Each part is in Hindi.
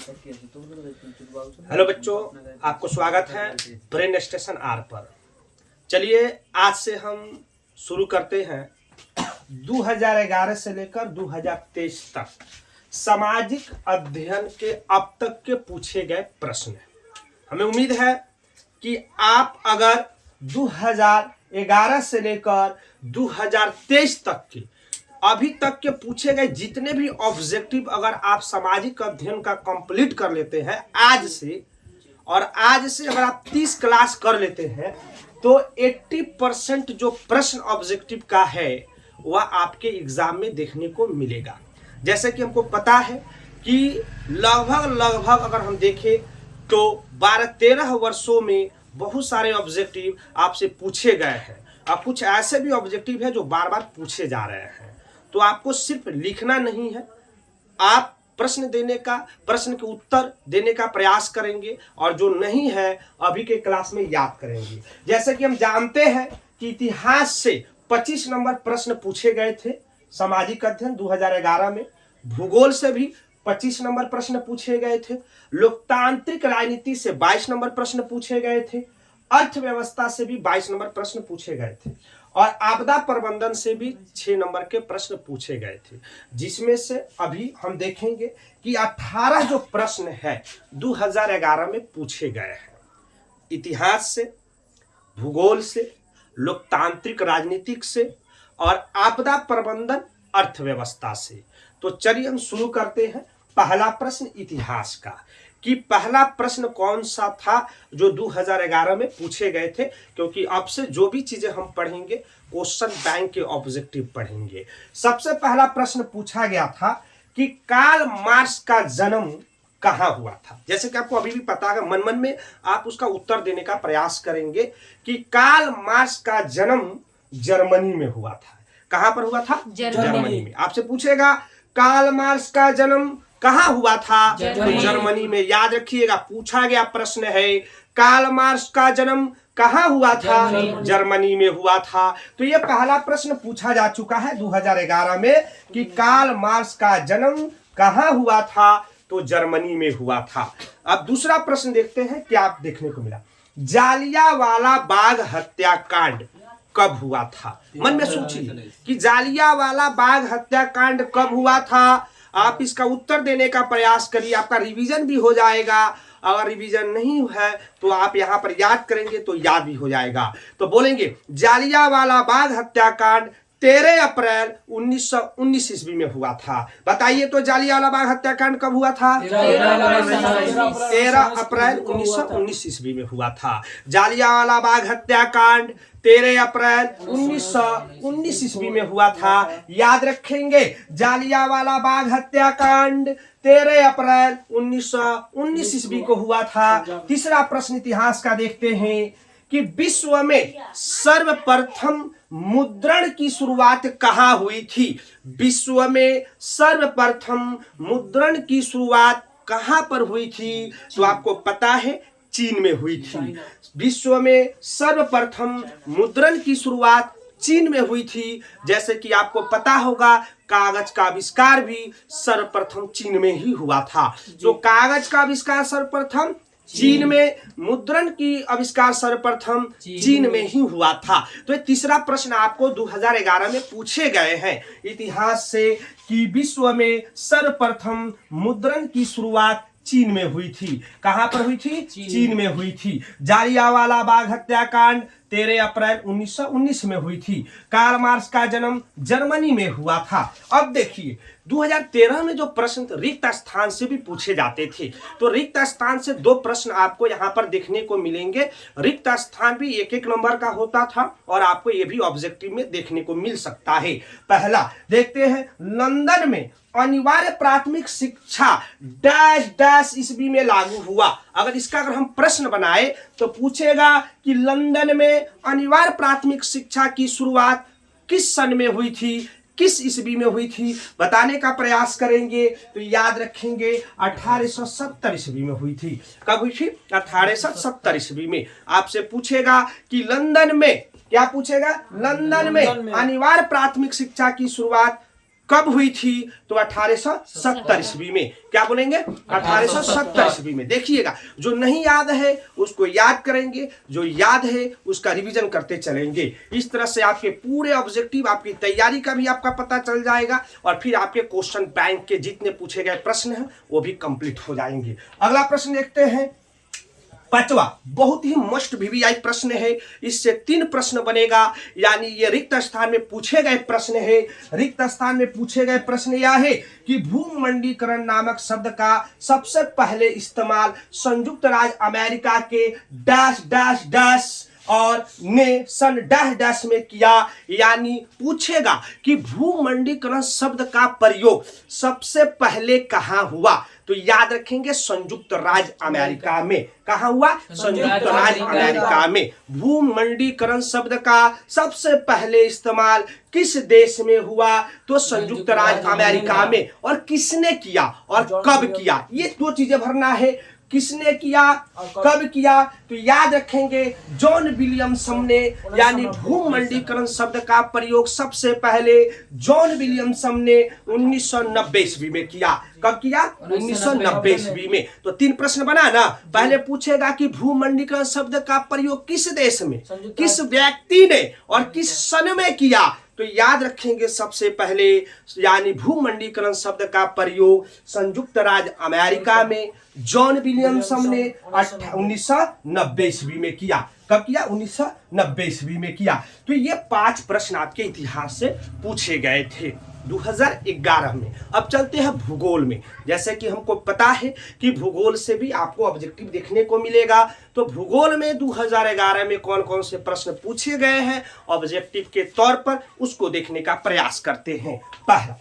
हेलो बच्चों, आपको स्वागत है ब्रेन स्टेशन आर पर। चलिए आज से हम शुरू करते हैं 2011 से लेकर 2023 तक सामाजिक अध्ययन के अब तक के पूछे गए प्रश्न। हमें उम्मीद है कि आप अगर 2011 से लेकर 2023 तक के अभी तक के पूछे गए जितने भी ऑब्जेक्टिव अगर आप सामाजिक अध्ययन का कंप्लीट कर लेते हैं आज से, और आज से अगर आप 30 क्लास कर लेते हैं तो 80% जो प्रश्न ऑब्जेक्टिव का है वह आपके एग्जाम में देखने को मिलेगा। जैसे कि हमको पता है कि लगभग अगर हम देखें तो 12-13 वर्षों में बहुत सारे ऑब्जेक्टिव आपसे पूछे गए हैं, और कुछ ऐसे भी ऑब्जेक्टिव है जो बार बार पूछे जा रहे हैं। तो आपको सिर्फ लिखना नहीं है, आप प्रश्न के उत्तर देने का प्रयास करेंगे, और जो नहीं है अभी के क्लास में याद करेंगे। जैसे कि हम जानते हैं कि इतिहास से 25 नंबर प्रश्न पूछे गए थे सामाजिक अध्ययन 2011 में, भूगोल से भी 25 नंबर प्रश्न पूछे गए थे, लोकतांत्रिक राजनीति से 22 नंबर प्रश्न पूछे गए थे, अर्थव्यवस्था से भी 22 नंबर प्रश्न पूछे गए थे, और आपदा प्रबंधन से भी 6 नंबर के प्रश्न पूछे गए थे। जिसमें से अभी हम देखेंगे कि 18 जो प्रश्न है 2011 में पूछे गए हैं, इतिहास से, भूगोल से, लोकतांत्रिक राजनीतिक से, और आपदा प्रबंधन अर्थव्यवस्था से। तो चलिए हम शुरू करते हैं पहला प्रश्न इतिहास का, कि पहला प्रश्न कौन सा था जो 2011 में पूछे गए थे, क्योंकि अब से जो भी चीजें हम पढ़ेंगे क्वेश्चन बैंक के ऑब्जेक्टिव पढ़ेंगे। सबसे पहला प्रश्न पूछा गया था कि कार्ल मार्क्स का जन्म कहाँ हुआ था। जैसे कि आपको अभी भी पता है, मन में आप उसका उत्तर देने का प्रयास करेंगे कि कार्ल मार्क्स का जन्म जर्मनी में हुआ था। कहां पर हुआ था? जर्मनी में। आपसे पूछेगा कार्ल मार्क्स का जन्म कहाँ हुआ था? जर्मनी में। याद रखिएगा, पूछा गया प्रश्न है कार्ल मार्क्स का जन्म कहाँ हुआ था? जर्मनी में हुआ था। तो ये पहला प्रश्न पूछा जा चुका है 2011 में कि कार्ल मार्क्स का जन्म कहाँ हुआ था, तो जर्मनी में हुआ था। अब दूसरा प्रश्न देखते हैं क्या देखने को मिला। जालियांवाला बाग हत्याकांड कब हुआ था? मन में सोचिए कि जालियांवाला बाग हत्याकांड कब हुआ था। आप इसका उत्तर देने का प्रयास करिए, आपका रिवीजन भी हो जाएगा। अगर रिवीजन नहीं है तो आप यहाँ पर याद करेंगे तो याद भी हो जाएगा। तो बोलेंगे जालियांवाला बाग हत्याकांड 13 अप्रैल 1919 ईस्वी में हुआ था। बताइए तो जालियांवाला बाग हत्याकांड कब हुआ था? 13 अप्रैल 1919 ईस्वी में हुआ था। जालियांवाला बाग हत्याकांड 13 अप्रैल 1919 ईस्वी में हुआ था। याद रखेंगे, जालियांवाला बाग हत्याकांड 13 अप्रैल 1919 ईस्वी को हुआ था। तीसरा प्रश्न इतिहास का देखते हैं कि विश्व में सर्वप्रथम मुद्रण की शुरुआत कहाँ हुई थी? विश्व में सर्वप्रथम मुद्रण की शुरुआत कहाँ पर हुई थी? तो आपको पता है चीन में हुई थी। विश्व में सर्वप्रथम मुद्रण की शुरुआत चीन में हुई थी। जैसे कि आपको पता होगा कागज का आविष्कार भी सर्वप्रथम चीन में ही हुआ था। तो कागज का आविष्कार सर्वप्रथम चीन में, मुद्रण की आविष्कार सर्वप्रथम चीन में ही हुआ था। तो ये तीसरा प्रश्न आपको 2011 में पूछे गए हैं इतिहास से कि विश्व में सर्वप्रथम मुद्रण की शुरुआत चीन में हुई थी। कहां पर हुई थी? चीन में हुई थी। जालियांवाला बाग हत्याकांड 13 अप्रैल 1919 में हुई थी। कार्ल मार्क्स का जन्म जर्मनी में हुआ था। अब देखिए 2013 में जो प्रश्न रिक्त स्थान से भी पूछे जाते थे, तो रिक्त स्थान से 2 प्रश्न आपको यहाँ पर देखने को मिलेंगे। रिक्त स्थान भी 1-1 नंबर का होता था, और आपको ये भी ऑब्जेक्टिव में देखने को मिल सकता है। पहला देखते हैं, लंदन में अनिवार्य प्राथमिक शिक्षा डैश डैश ईस्वी में लागू हुआ। अगर हम प्रश्न बनाए तो पूछेगा कि लंदन में अनिवार्य प्राथमिक शिक्षा की शुरुआत किस सन में हुई थी, किस ईस्वी में हुई थी, बताने का प्रयास करेंगे। तो याद रखेंगे 1870 ईस्वी में हुई थी। कब हुई थी? 1870 ईस्वी में। आपसे पूछेगा कि लंदन में, क्या पूछेगा? लंदन में अनिवार्य प्राथमिक शिक्षा की शुरुआत कब हुई थी? तो 1870 ईस्वी में। क्या बोलेंगे? 1870 ईस्वी में। देखिएगा, जो नहीं याद है उसको याद करेंगे, जो याद है उसका रिवीजन करते चलेंगे। इस तरह से आपके पूरे ऑब्जेक्टिव, आपकी तैयारी का भी आपका पता चल जाएगा और फिर आपके क्वेश्चन बैंक के जितने पूछे गए प्रश्न हैं वो भी कंप्लीट हो जाएंगे। अगला प्रश्न देखते हैं, पांचवा, बहुत ही मस्ट वीवीआई प्रश्न है। इससे 3 प्रश्न बनेगा, यानी ये रिक्त स्थान में पूछे गए प्रश्न है। रिक्त स्थान में पूछे गए प्रश्न यह है कि भूमंडीकरण नामक शब्द का सबसे पहले इस्तेमाल संयुक्त राज्य अमेरिका के डैश डैश डैश और ने सन डैश डैश में किया। यानी पूछेगा कि भूमंडीकरण शब्द का प्रयोग सबसे पहले कहां हुआ? तो याद रखेंगे संयुक्त राज्य अमेरिका में। कहां हुआ? संयुक्त राज्य अमेरिका में। भूमंडीकरण शब्द का सबसे पहले इस्तेमाल किस देश में हुआ? तो संयुक्त राज्य अमेरिका में। और किसने किया और कब किया, ये 2 चीजें भरना है। किसने किया, कब किया? तो याद रखेंगे जॉन विलियमसन ने, यानी भूमंडीकरण शब्द का प्रयोग सबसे पहले जॉन विलियमसन ने 1990 ईस्वी में किया। कब किया? 1990 ईस्वी में। तो 3 प्रश्न बना ना। पहले पूछेगा कि भूमंडीकरण शब्द का प्रयोग किस देश में, किस व्यक्ति ने और किस सन में किया? तो याद रखेंगे सबसे पहले, यानी भूमंडीकरण शब्द का प्रयोग संयुक्त राज्य अमेरिका में जॉन विलियमसन ने 1990 ईस्वी में किया। कब किया? 1990 ईस्वी में किया। तो ये 5 प्रश्न आपके इतिहास से पूछे गए थे 2011 में। अब चलते हैं भूगोल में। जैसे कि हमको पता है कि भूगोल से भी आपको ऑब्जेक्टिव देखने को मिलेगा, तो भूगोल में 2011 में कौन कौन से प्रश्न पूछे गए हैं ऑब्जेक्टिव के तौर पर, उसको देखने का प्रयास करते हैं। पहला,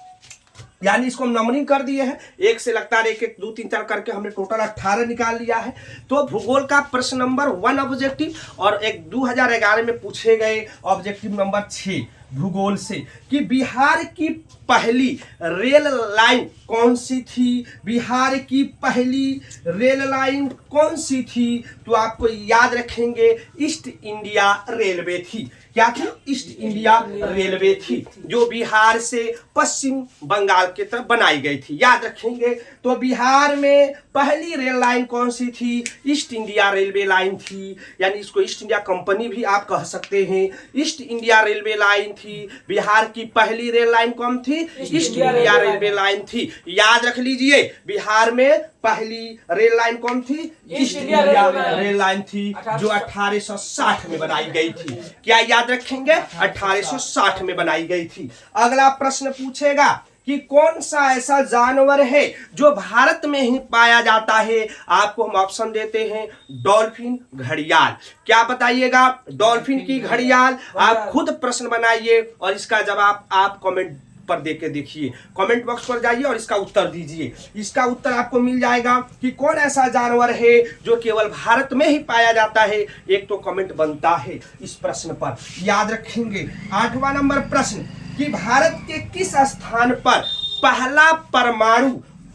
यानी इसको हम नंबरिंग कर दिए हैं, 1 से लगातार 1 1 2 3 4 करके हमने टोटल 18 निकाल लिया है। तो भूगोल का प्रश्न नंबर 1 ऑब्जेक्टिव और एक 2011 में पूछे गए ऑब्जेक्टिव नंबर 6 भूगोल से कि बिहार की पहली रेल लाइन कौन सी थी? बिहार की पहली रेल लाइन कौन सी थी? तो आपको याद रखेंगे ईस्ट इंडिया रेलवे थी। क्या थी? ईस्ट इंडिया रेलवे थी, जो बिहार से पश्चिम बंगाल की तरफ बनाई गई थी। याद रखेंगे। तो बिहार में पहली रेल लाइन कौन सी थी? ईस्ट इंडिया रेलवे लाइन थी, यानी इसको ईस्ट इंडिया कंपनी भी आप कह सकते हैं। ईस्ट इंडिया रेलवे लाइन थी। बिहार की पहली रेल लाइन कौन थी? ईस्ट इंडिया रेलवे लाइन थी। याद रख लीजिए, बिहार में पहली रेल लाइन कौन थी? ईस्ट इंडिया रेल लाइन थी, जो 1860 में बनाई गई थी। क्या याद रखेंगे? 1860 में बनाई गई थी। अगला प्रश्न पूछेगा कि कौन सा ऐसा जानवर है जो भारत में ही पाया जाता है? आपको हम ऑप्शन देते हैं, डॉल्फिन, घड़ियाल। क्या बताइएगा? डॉल्फिन की घड़ियाल। आप खुद प्रश्न बनाइए और इसका जवाब आप कमेंट पर देके देखिए। कमेंट बॉक्स पर जाइए और इसका उत्तर दीजिए। इसका उत्तर आपको मिल जाएगा कि कौन ऐसा जानवर है जो केवल भारत में ही पाया जाता है। एक तो कमेंट बनता है इस प्रश्न पर। याद रखेंगे 8वां नंबर प्रश्न कि भारत के किस स्थान पर पहला परमाणु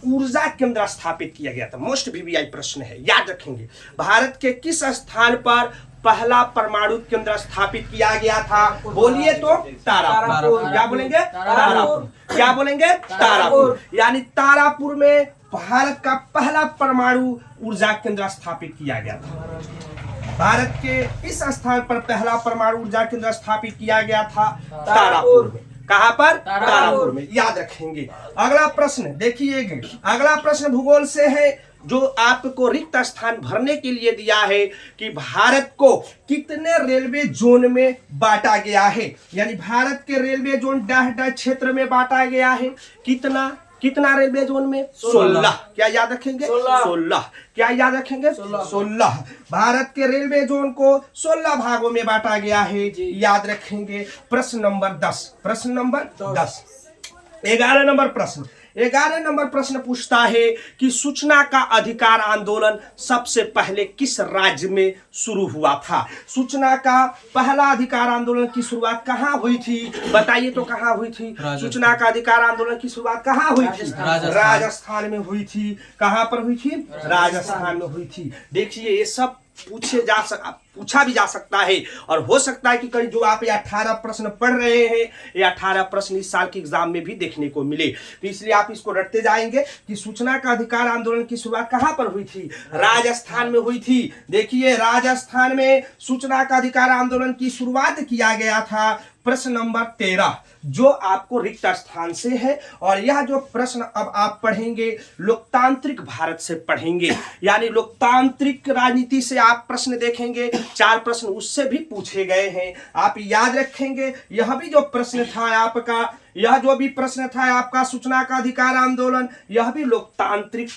ऊर्जा केंद्र स्थापित किया गया था? मोस्ट वीवीआई प्रश्न है, याद रखेंगे। भारत के किस स्थान पर पहला परमाणु केंद्र स्थापित किया गया था? बोलिए तो तारापुर। क्या बोलेंगे? तारापुर। क्या बोलेंगे? तारापुर। यानी तारापुर में भारत का पहला परमाणु ऊर्जा केंद्र स्थापित किया गया था। भारत के इस स्थान पर पहला परमाणु ऊर्जा केंद्र स्थापित किया गया था तारापुर में। कहां पर? तारापुर में। याद रखेंगे। अगला प्रश्न देखिएगा। अगला प्रश्न भूगोल से है, जो आपको रिक्त स्थान भरने के लिए दिया है कि भारत को कितने रेलवे जोन में बांटा गया है। यानी भारत के रेलवे जोन डैश डैश क्षेत्र में बांटा गया है। कितना रेलवे जोन में? 16। क्या याद रखेंगे? 16। क्या याद रखेंगे? 16। भारत के रेलवे जोन को 16 भागों में बांटा गया है। याद रखेंगे। प्रश्न नंबर 10। प्रश्न नंबर 10। 11 नंबर प्रश्न। 11 नंबर प्रश्न पूछता है कि सूचना का अधिकार आंदोलन सबसे पहले किस राज्य में शुरू हुआ था? सूचना का पहला अधिकार आंदोलन की शुरुआत कहाँ हुई थी? बताइए तो कहाँ हुई थी? सूचना का अधिकार आंदोलन की शुरुआत कहाँ हुई थी? राजस्थान में हुई थी। कहाँ पर हुई थी? राजस्थान में हुई थी। देखिए, ये सब पूछा भी जा सकता है और हो सकता है कि कहीं जो आप ये 18 प्रश्न पढ़ रहे हैं ये 18 प्रश्न इस साल के एग्जाम में भी देखने को मिले। तो इसलिए आप इसको रटते जाएंगे कि सूचना का अधिकार आंदोलन की शुरुआत कहां पर हुई थी? राजस्थान में हुई थी। देखिए राजस्थान में सूचना का अधिकार आंदोलन की शुरुआत किया गया था। प्रश्न नंबर 13 जो आपको रिक्त स्थान से है और यह जो प्रश्न अब आप पढ़ेंगे लोकतांत्रिक भारत से पढ़ेंगे, यानी लोकतांत्रिक राजनीति से आप प्रश्न देखेंगे। 4 प्रश्न उससे भी पूछे गए हैं, आप याद रखेंगे। यह भी जो प्रश्न था आपका, यह जो भी प्रश्न था आपका सूचना का अधिकार आंदोलन, यह भी लोकतांत्रिक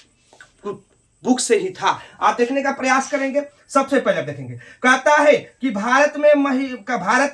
बुक से ही था। आप देखने का प्रयास करेंगे। सबसे पहले देखेंगे, कहता है कि भारत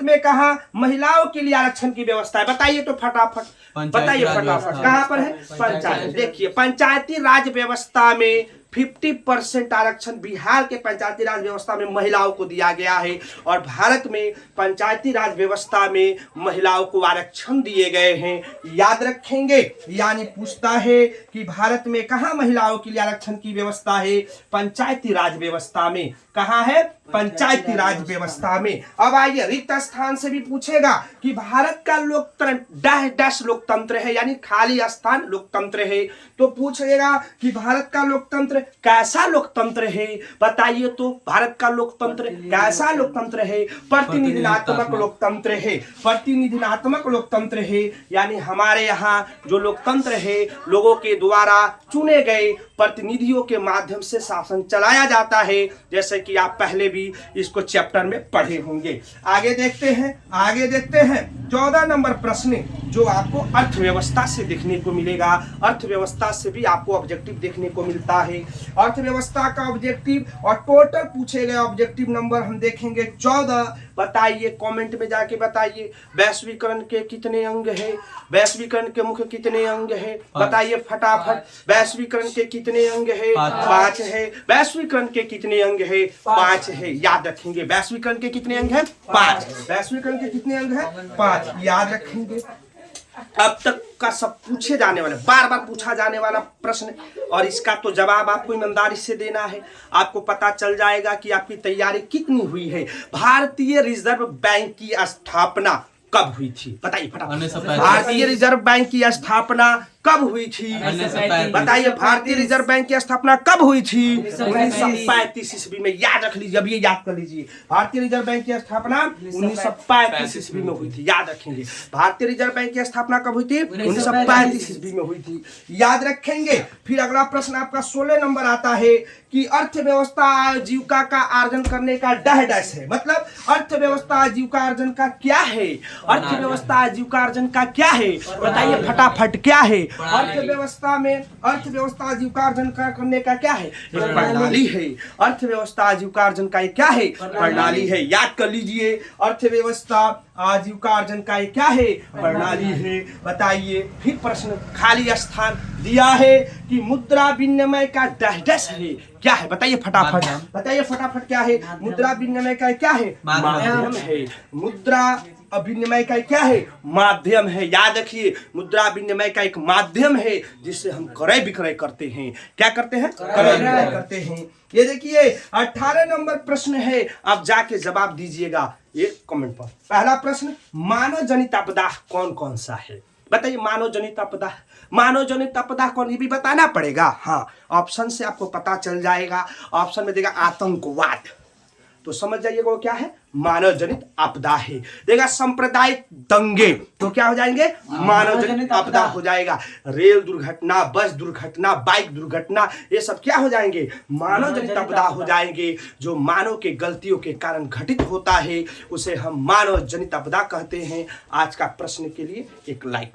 में कहा महिलाओं के लिए आरक्षण की व्यवस्था है? बताइए तो फटाफट, बताइए फटाफट, कहां पर है? पंचायत। देखिए पंचायती राज व्यवस्था में 50% आरक्षण बिहार के पंचायती राज व्यवस्था में महिलाओं को दिया गया है और भारत में पंचायती राज व्यवस्था में महिलाओं को आरक्षण दिए गए हैं। याद रखेंगे। यानी पूछता है कि भारत में कहां महिलाओं के लिए आरक्षण की व्यवस्था है? पंचायती राज व्यवस्था में। कहां है? पंचायती राज व्यवस्था में। अब आइए रिक्त स्थान से भी पूछेगा कि भारत का लोकतंत्र डैश लोकतंत्र है, यानी खाली स्थान लोकतंत्र है। तो पूछेगा कि भारत का लोकतंत्र कैसा लोकतंत्र है? बताइए तो भारत का लोकतंत्र कैसा लोकतंत्र है? प्रतिनिधित्वात्मक लोकतंत्र है। प्रतिनिधित्वात्मक लोकतंत्र है, यानी हमारे यहाँ जो लोकतंत्र है लोगों के द्वारा चुने गए प्रतिनिधियों के माध्यम से शासन चलाया जाता है, जैसे कि आप पहले भी इसको चैप्टर में पढ़े होंगे। आगे देखते हैं 14 नंबर प्रश्न जो आपको अर्थव्यवस्था से देखने को मिलेगा। अर्थव्यवस्था से भी आपको ऑब्जेक्टिव देखने को मिलता है। अर्थव्यवस्था का ऑब्जेक्टिव और टोटल पूछे गए ऑब्जेक्टिव नंबर हम देखेंगे 14। बताइए, कमेंट में जाके बताइए वैश्वीकरण के कितने अंग है? वैश्वीकरण के मुख्य कितने अंग है? बताइए फटाफट। वैश्वीकरण के कितने अंग है? 5 है। वैश्वीकरण के कितने अंग है? 5 है। याद रखेंगे वैश्वीकरण के कितने अंग है? 5। वैश्वीकरण के कितने अंग है? 5। याद रखेंगे। अब तक का सब पूछे जाने वाले, बार बार पूछा जाने वाला प्रश्न और इसका तो जवाब आपको ईमानदारी से देना है। आपको पता चल जाएगा कि आपकी तैयारी कितनी हुई है। भारतीय रिजर्व बैंक की स्थापना कब हुई थी? बताइए फटाफट। भारतीय रिजर्व बैंक की स्थापना कब हुई थी? बताइए भारतीय रिजर्व बैंक की स्थापना कब हुई थी? 1935 ईस्वी में। याद रख लीजिए, अब ये याद कर लीजिए। भारतीय रिजर्व बैंक की स्थापना 1935 ईस्वी में हुई थी। याद रखेंगे भारतीय रिजर्व बैंक की स्थापना कब हुई थी? 1935 ईस्वी में हुई थी। याद रखेंगे। फिर अगला प्रश्न आपका 16 नंबर आता है कि अर्थव्यवस्था आजीविका का अर्जन करने का डैश है। मतलब अर्थव्यवस्था आजीविका अर्जन का क्या है? अर्थव्यवस्था आजीविका अर्जन का क्या है? बताइए फटाफट, क्या है? अर्थव्यवस्था में अर्थव्यवस्था आजीविकार्जन करने का क्या है? एक प्रणाली है। अर्थव्यवस्था आजीविकार्जन का क्या है? प्रणाली है। याद कर लीजिए, अर्थव्यवस्था आजीविकार्जन का क्या है? प्रणाली है। बताइए फिर प्रश्न खाली स्थान दिया है कि मुद्रा विनिमय का डैश है। क्या है? बताइए फटाफट, बताइए फटाफट, क्या है? मुद्रा विनिमय का क्या है? माध्यम है। मुद्रा विनिमय का क्या है? माध्यम है। याद रखिए मुद्रा विनिमय का एक माध्यम है जिससे हम क्रय विक्रय करते हैं। क्या करते हैं? क्रय विक्रय करते हैं। ये देखिए 18 नंबर प्रश्न है, आप जाके जवाब दीजिएगा एक कमेंट पर। पहला प्रश्न, मानव जनित आपदा कौन कौन सा है? बताइए मानव जनित आपदा। मानव जनित आपदा कौन, ये भी बताना पड़ेगा। हाँ, ऑप्शन से आपको पता चल जाएगा। ऑप्शन में देगा आतंकवाद, तो समझ जाइएगा वो क्या है? मानव जनित आपदा है। देगा सांप्रदायिक दंगे, तो क्या हो जाएंगे? मानव जनित आपदा हो जाएगा। रेल दुर्घटना, बस दुर्घटना, बाइक दुर्घटना, ये सब क्या हो जाएंगे? मानव जनित आपदा हो जाएंगे। जो मानव के गलतियों के कारण घटित होता है उसे हम मानव जनित आपदा कहते हैं। आज का प्रश्न के लिए एक लाइक।